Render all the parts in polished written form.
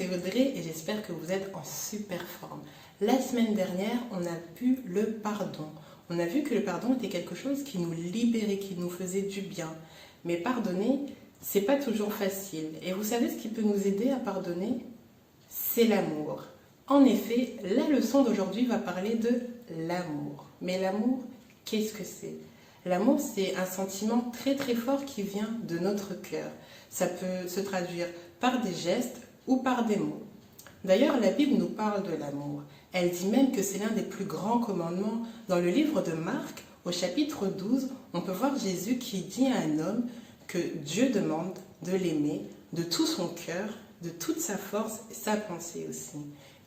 c'est Audrey et j'espère que vous êtes en super forme. La semaine dernière, on a vu le pardon. On a vu que le pardon était quelque chose qui nous libérait, qui nous faisait du bien. Mais pardonner, c'est pas toujours facile. Et vous savez ce qui peut nous aider à pardonner? C'est l'amour. En effet, la leçon d'aujourd'hui va parler de l'amour. Mais l'amour, qu'est-ce que c'est? L'amour, c'est un sentiment très très fort qui vient de notre cœur. Ça peut se traduire par des gestes ou par des mots. D'ailleurs, la Bible nous parle de l'amour. Elle dit même que c'est l'un des plus grands commandements. Dans le livre de Marc, au chapitre 12, on peut voir Jésus qui dit à un homme que Dieu demande de l'aimer de tout son cœur, de toute sa force et sa pensée aussi.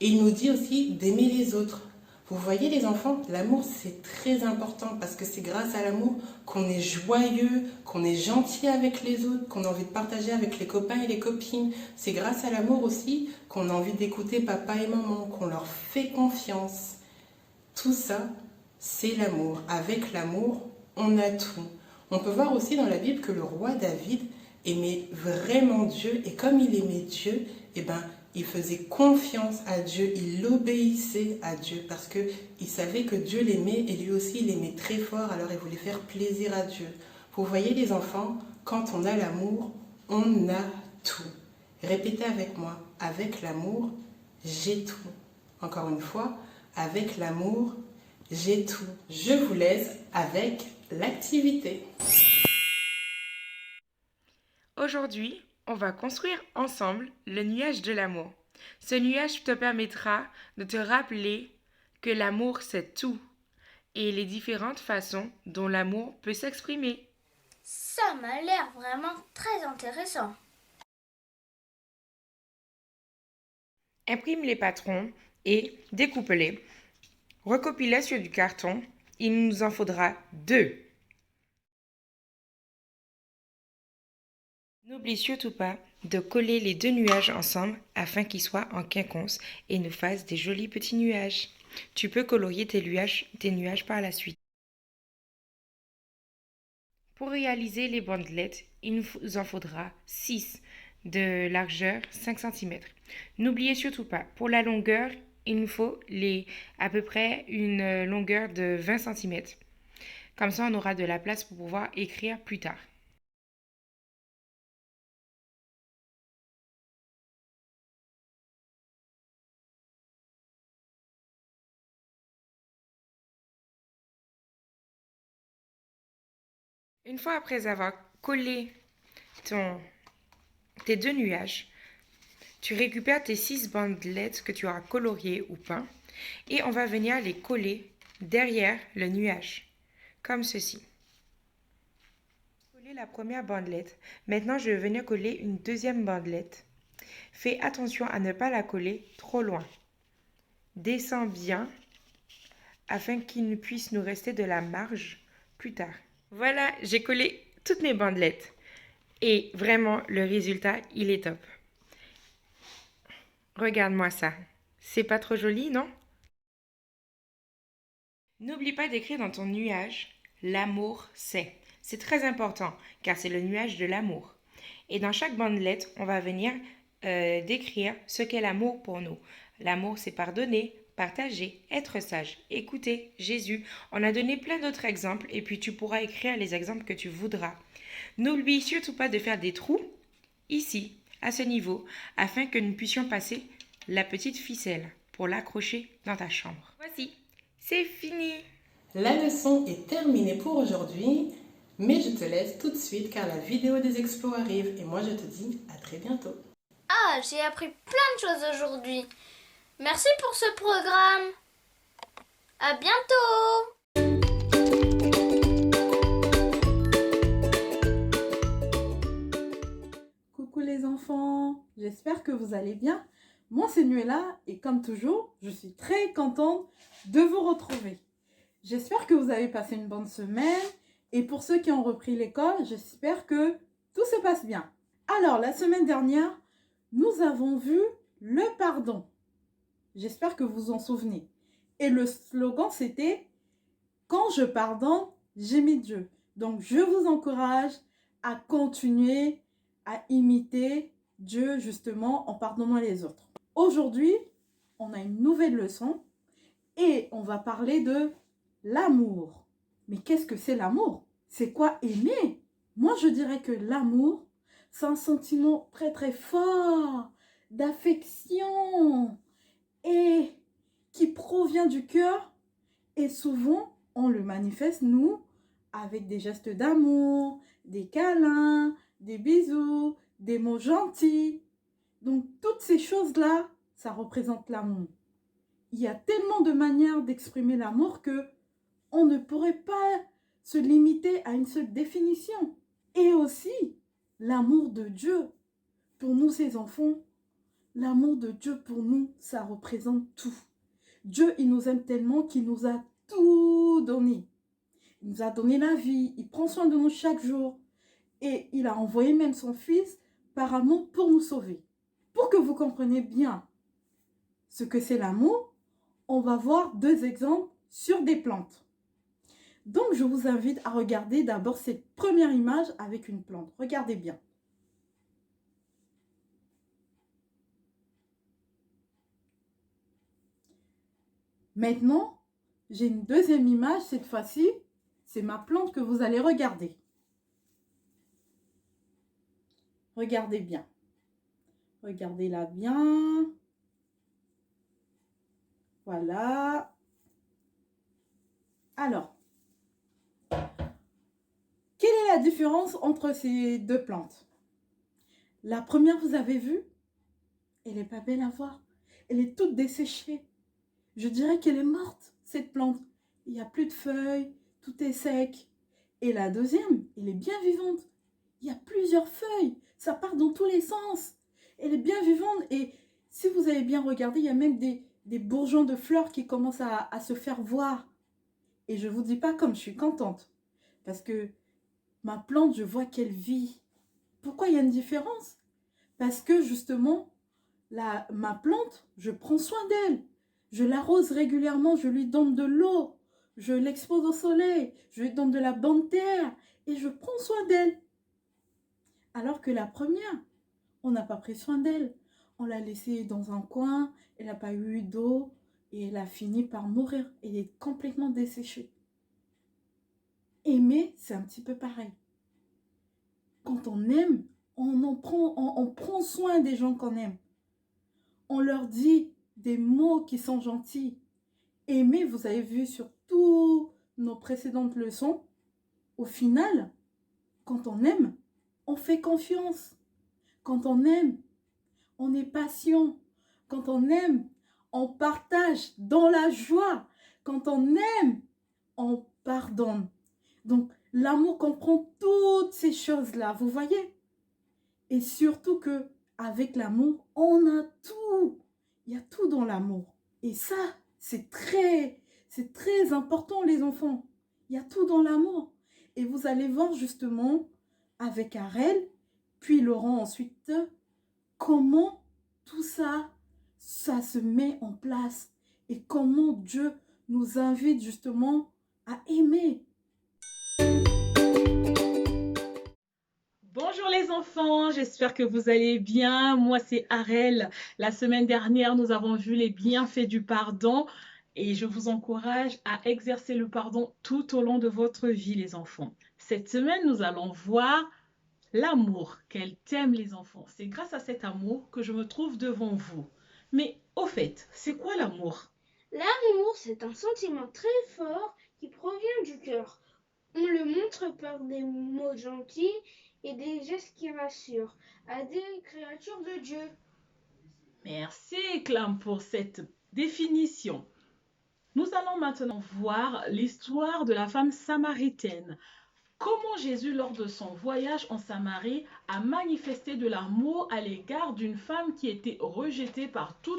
Et il nous dit aussi d'aimer les autres. Vous voyez les enfants, l'amour c'est très important parce que c'est grâce à l'amour qu'on est joyeux, qu'on est gentil avec les autres, qu'on a envie de partager avec les copains et les copines. C'est grâce à l'amour aussi qu'on a envie d'écouter papa et maman, qu'on leur fait confiance. Tout ça, c'est l'amour. Avec l'amour, on a tout. On peut voir aussi dans la Bible que le roi David aimait vraiment Dieu et comme il aimait Dieu, il faisait confiance à Dieu, il obéissait à Dieu parce qu'il savait que Dieu l'aimait et lui aussi il l'aimait très fort, alors il voulait faire plaisir à Dieu. Vous voyez les enfants, quand on a l'amour, on a tout. Répétez avec moi, avec l'amour, j'ai tout. Encore une fois, avec l'amour, j'ai tout. Je vous laisse avec l'activité. Aujourd'hui, on va construire ensemble le nuage de l'amour. Ce nuage te permettra de te rappeler que l'amour c'est tout et les différentes façons dont l'amour peut s'exprimer. Ça m'a l'air vraiment très intéressant. Imprime les patrons et découpe-les. Recopie-les sur du carton. Il nous en faudra 2. N'oublie surtout pas de coller les 2 nuages ensemble afin qu'ils soient en quinconce et nous fassent des jolis petits nuages. Tu peux colorier tes nuages par la suite. Pour réaliser les bandelettes, il nous en faudra 6 de largeur 5 cm. N'oubliez surtout pas, pour la longueur, il nous faut à peu près une longueur de 20 cm. Comme ça, on aura de la place pour pouvoir écrire plus tard. Une fois après avoir collé tes 2 nuages, tu récupères tes 6 bandelettes que tu auras coloriées ou peintes et on va venir les coller derrière le nuage, comme ceci. Coller la première bandelette. Maintenant, je vais venir coller une deuxième bandelette. Fais attention à ne pas la coller trop loin. Descends bien afin qu'il ne puisse nous rester de la marge plus tard. Voilà, j'ai collé toutes mes bandelettes. Et vraiment, le résultat, il est top. Regarde-moi ça. C'est pas trop joli, non? N'oublie pas d'écrire dans ton nuage « L'amour c'est ». C'est très important car c'est le nuage de l'amour. Et dans chaque bandelette, on va venir décrire ce qu'est l'amour pour nous. L'amour, c'est pardonner, partager, être sage, écouter, Jésus. On a donné plein d'autres exemples et puis tu pourras écrire les exemples que tu voudras. N'oublie surtout pas de faire des trous ici, à ce niveau, afin que nous puissions passer la petite ficelle pour l'accrocher dans ta chambre. Voici, c'est fini! La leçon est terminée pour aujourd'hui, mais je te laisse tout de suite car la vidéo des explos arrive et moi je te dis à très bientôt. Ah, j'ai appris plein de choses aujourd'hui. Merci pour ce programme. À bientôt. Coucou les enfants, j'espère que vous allez bien. Moi c'est Nuella et comme toujours, je suis très contente de vous retrouver. J'espère que vous avez passé une bonne semaine et pour ceux qui ont repris l'école, j'espère que tout se passe bien. Alors la semaine dernière, nous avons vu le pardon. J'espère que vous vous en souvenez. Et le slogan c'était « Quand je pardonne, j'aime Dieu ». Donc je vous encourage à continuer à imiter Dieu justement en pardonnant les autres. Aujourd'hui, on a une nouvelle leçon et on va parler de l'amour. Mais qu'est-ce que c'est l'amour? C'est quoi aimer? Moi, je dirais que l'amour, c'est un sentiment très très fort d'affection et qui provient du cœur. Et souvent, on le manifeste, nous, avec des gestes d'amour, des câlins, des bisous, des mots gentils. Donc, toutes ces choses-là, ça représente l'amour. Il y a tellement de manières d'exprimer l'amour que on ne pourrait pas se limiter à une seule définition. Et aussi, l'amour de Dieu. Pour nous, ses enfants, l'amour de Dieu pour nous, ça représente tout. Dieu, il nous aime tellement qu'il nous a tout donné. Il nous a donné la vie, il prend soin de nous chaque jour. Et il a envoyé même son Fils par amour pour nous sauver. Pour que vous compreniez bien ce que c'est l'amour, on va voir 2 exemples sur des plantes. Donc, je vous invite à regarder d'abord cette première image avec une plante. Regardez bien. Maintenant, j'ai une deuxième image. Cette fois-ci, c'est ma plante que vous allez regarder. Regardez bien. Regardez-la bien. Voilà. Alors, quelle est la différence entre ces 2 plantes? La première, vous avez vu, elle n'est pas belle à voir. Elle est toute desséchée. Je dirais qu'elle est morte, cette plante. Il n'y a plus de feuilles, tout est sec. Et la deuxième, elle est bien vivante. Il y a plusieurs feuilles, ça part dans tous les sens. Elle est bien vivante et si vous avez bien regardé, il y a même des bourgeons de fleurs qui commencent à se faire voir. Et je ne vous dis pas comme je suis contente. Parce que ma plante, je vois qu'elle vit. Pourquoi il y a une différence? Parce que justement, ma plante, je prends soin d'elle. Je l'arrose régulièrement, je lui donne de l'eau. Je l'expose au soleil, je lui donne de la bonne terre et je prends soin d'elle. Alors que la première, on n'a pas pris soin d'elle. On l'a laissée dans un coin, elle n'a pas eu d'eau et elle a fini par mourir. Elle est complètement desséchée. Aimer, c'est un petit peu pareil. Quand on aime, on prend soin des gens qu'on aime. On leur dit des mots qui sont gentils. Aimer, vous avez vu sur toutes nos précédentes leçons, au final, quand on aime, on fait confiance. Quand on aime, on est patient. Quand on aime, on partage dans la joie. Quand on aime, on pardonne. Donc, l'amour comprend toutes ces choses-là, vous voyez? Et surtout que avec l'amour, on a tout. Il y a tout dans l'amour. Et ça, c'est très important, les enfants. Il y a tout dans l'amour. Et vous allez voir justement avec Arel, puis Laurent ensuite, comment tout ça se met en place et comment Dieu nous invite justement à aimer. Bonjour les enfants, j'espère que vous allez bien. Moi, c'est Arel. La semaine dernière, nous avons vu les bienfaits du pardon et je vous encourage à exercer le pardon tout au long de votre vie, les enfants. Cette semaine, nous allons voir l'amour. Quel thème, les enfants. C'est grâce à cet amour que je me trouve devant vous. Mais au fait, c'est quoi l'amour? L'amour, c'est un sentiment très fort qui provient du cœur. On le montre par des mots gentils et des gestes qui rassurent à des créatures de Dieu. Merci, Clam, pour cette définition. Nous allons maintenant voir l'histoire de la femme samaritaine. Comment Jésus, lors de son voyage en Samarie, a manifesté de l'amour à l'égard d'une femme qui était rejetée par tout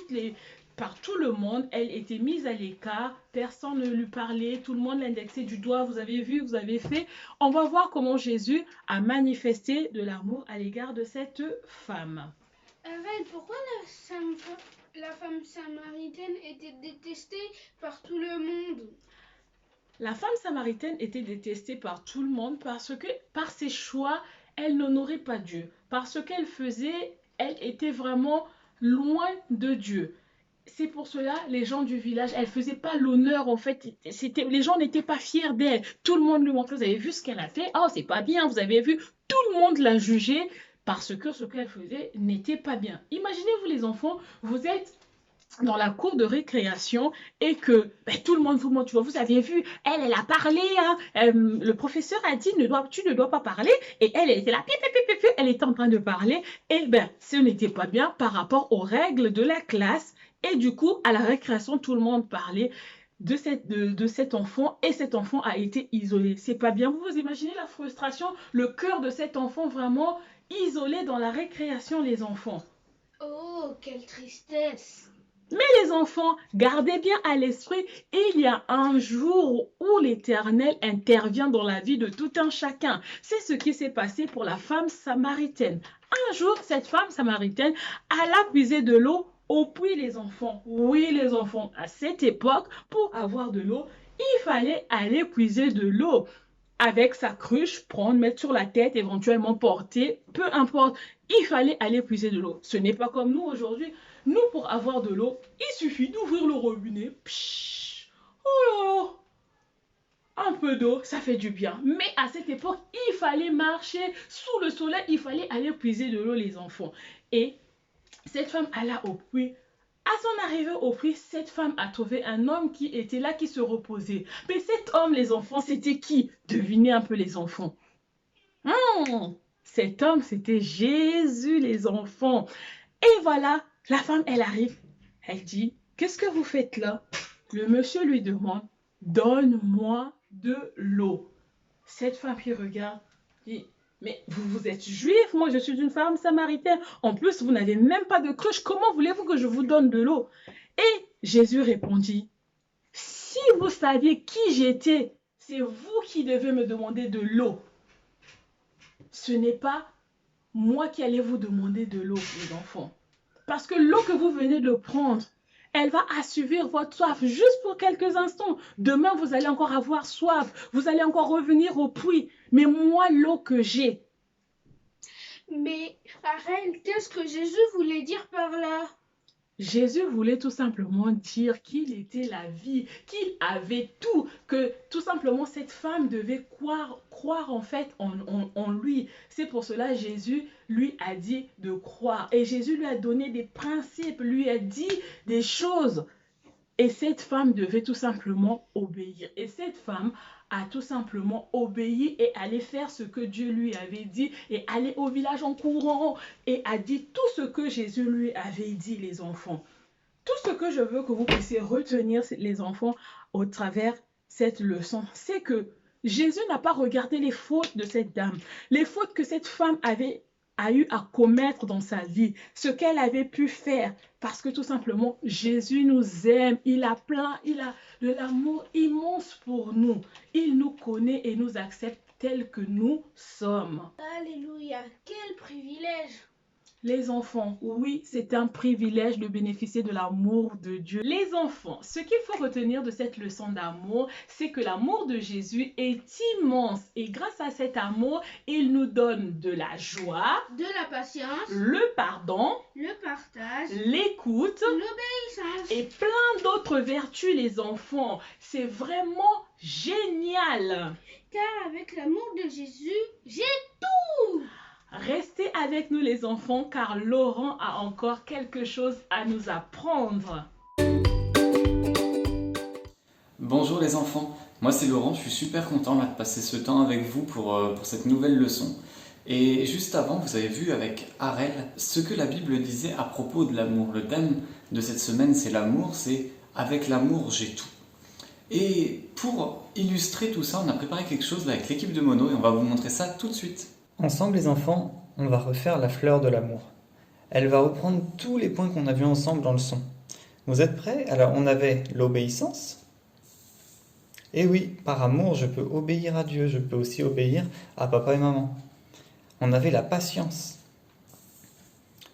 le monde. Elle était mise à l'écart, personne ne lui parlait, tout le monde l'indexait du doigt. Vous avez vu, vous avez fait. On va voir comment Jésus a manifesté de l'amour à l'égard de cette femme. Arrête, pourquoi la femme samaritaine était détestée par tout le monde? La femme samaritaine était détestée par tout le monde parce que par ses choix, elle n'honorait pas Dieu. Par ce qu'elle faisait, elle était vraiment loin de Dieu. C'est pour cela, les gens du village, elle faisait pas l'honneur, en fait. Les gens n'étaient pas fiers d'elle. Tout le monde lui montrait, vous avez vu ce qu'elle a fait? Oh, c'est pas bien, vous avez vu? Tout le monde l'a jugée parce que ce qu'elle faisait n'était pas bien. Imaginez-vous les enfants, vous êtes dans la cour de récréation et que tout le monde vous montre, tu vois, vous avez vu, elle a parlé, hein, le professeur a dit, tu ne dois pas parler, et elle était là, elle était en train de parler, et ce n'était pas bien par rapport aux règles de la classe, et du coup, à la récréation, tout le monde parlait de cet enfant, et cet enfant a été isolé. C'est pas bien. Vous imaginez la frustration, le cœur de cet enfant vraiment isolé dans la récréation, les enfants. Oh, quelle tristesse! Mais les enfants, gardez bien à l'esprit, il y a un jour où l'Éternel intervient dans la vie de tout un chacun. C'est ce qui s'est passé pour la femme samaritaine. Un jour, cette femme samaritaine alla puiser de l'eau au puits, les enfants. Oui, les enfants, à cette époque, pour avoir de l'eau, il fallait aller puiser de l'eau avec sa cruche, prendre, mettre sur la tête, éventuellement porter, peu importe. Il fallait aller puiser de l'eau. Ce n'est pas comme nous aujourd'hui. Nous, pour avoir de l'eau, il suffit d'ouvrir le robinet. Psh, oh là là, un peu d'eau, ça fait du bien. Mais à cette époque, il fallait marcher sous le soleil, il fallait aller puiser de l'eau, les enfants. Et cette femme alla au puits. À son arrivée au puits, cette femme a trouvé un homme qui était là, qui se reposait. Mais cet homme, les enfants, c'était qui? Devinez un peu, les enfants. Cet homme, c'était Jésus, les enfants. Et voilà, la femme, elle arrive. Elle dit, qu'est-ce que vous faites là? Le monsieur lui demande, donne-moi de l'eau. Cette femme qui regarde, dit, mais vous êtes juif, moi je suis une femme samaritaine. En plus, vous n'avez même pas de cruche. Comment voulez-vous que je vous donne de l'eau? Et Jésus répondit, si vous saviez qui j'étais, c'est vous qui devez me demander de l'eau. Ce n'est pas moi qui allais vous demander de l'eau, les enfants. Parce que l'eau que vous venez de prendre, elle va assouvir votre soif juste pour quelques instants. Demain, vous allez encore avoir soif. Vous allez encore revenir au puits. Mais moi, l'eau que j'ai. Mais Arel, qu'est-ce que Jésus voulait dire par là? Jésus voulait tout simplement dire qu'il était la vie, qu'il avait tout, que tout simplement cette femme devait croire en fait en lui. C'est pour cela Jésus lui a dit de croire. Et Jésus lui a donné des principes, lui a dit des choses. Et cette femme devait tout simplement obéir. Et cette femme a tout simplement obéi et allé faire ce que Dieu lui avait dit et aller au village en courant et a dit tout ce que Jésus lui avait dit, les enfants. Tout ce que je veux que vous puissiez retenir, les enfants, au travers cette leçon, c'est que Jésus n'a pas regardé les fautes de cette dame, les fautes que cette femme a eu à commettre dans sa vie, ce qu'elle avait pu faire, parce que tout simplement, Jésus nous aime, il a de l'amour immense pour nous. Il nous connaît et nous accepte tels que nous sommes. Alléluia, quel privilège! Les enfants, oui, c'est un privilège de bénéficier de l'amour de Dieu. Les enfants, ce qu'il faut retenir de cette leçon d'amour, c'est que l'amour de Jésus est immense. Et grâce à cet amour, il nous donne de la joie, de la patience, le pardon, le partage, l'écoute, l'obéissance et plein d'autres vertus, les enfants. C'est vraiment génial. Car avec l'amour de Jésus, j'ai tout! Restez avec nous les enfants car Laurent a encore quelque chose à nous apprendre. Bonjour les enfants, moi c'est Laurent, je suis super content là, de passer ce temps avec vous pour cette nouvelle leçon. Et juste avant, vous avez vu avec Arel ce que la Bible disait à propos de l'amour. Le thème de cette semaine c'est l'amour, c'est « Avec l'amour j'ai tout ». Et pour illustrer tout ça, on a préparé quelque chose là, avec l'équipe de Mono et on va vous montrer ça tout de suite. Ensemble les enfants, on va refaire la fleur de l'amour. Elle va reprendre tous les points qu'on a vus ensemble dans le son. Vous êtes prêts? Alors on avait l'obéissance. Et oui, par amour, je peux obéir à Dieu, je peux aussi obéir à papa et maman. On avait la patience.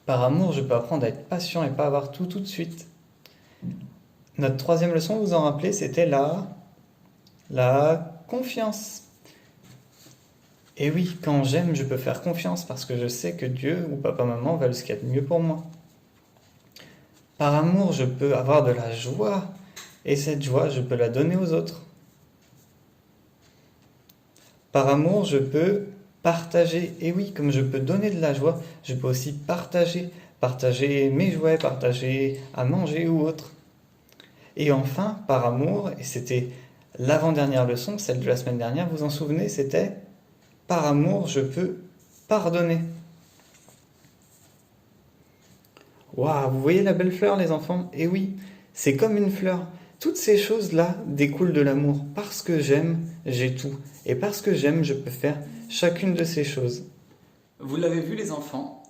Par amour, je peux apprendre à être patient et pas avoir tout de suite. Notre troisième leçon, vous vous en rappelez, c'était la confiance. Et oui, quand j'aime, je peux faire confiance parce que je sais que Dieu ou papa-maman veulent ce qu'il y a de mieux pour moi. Par amour, je peux avoir de la joie, et cette joie, je peux la donner aux autres. Par amour, je peux partager. Et oui, comme je peux donner de la joie, je peux aussi partager. Partager mes jouets, partager à manger ou autre. Et enfin, par amour, et c'était l'avant-dernière leçon, celle de la semaine dernière, vous en souvenez, c'était par amour, je peux pardonner. Waouh, vous voyez la belle fleur, les enfants? Et oui, c'est comme une fleur. Toutes ces choses-là découlent de l'amour. Parce que j'aime, j'ai tout. Et parce que j'aime, je peux faire chacune de ces choses. Vous l'avez vu les enfants,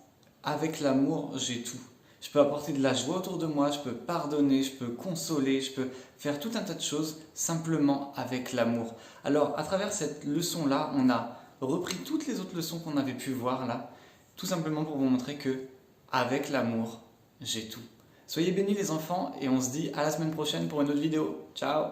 avec l'amour, j'ai tout. Je peux apporter de la joie autour de moi, je peux pardonner, je peux consoler, je peux faire tout un tas de choses simplement avec l'amour. Alors, à travers cette leçon-là, on a repris toutes les autres leçons qu'on avait pu voir là, tout simplement pour vous montrer que, avec l'amour, j'ai tout. Soyez bénis les enfants et on se dit à la semaine prochaine pour une autre vidéo. Ciao!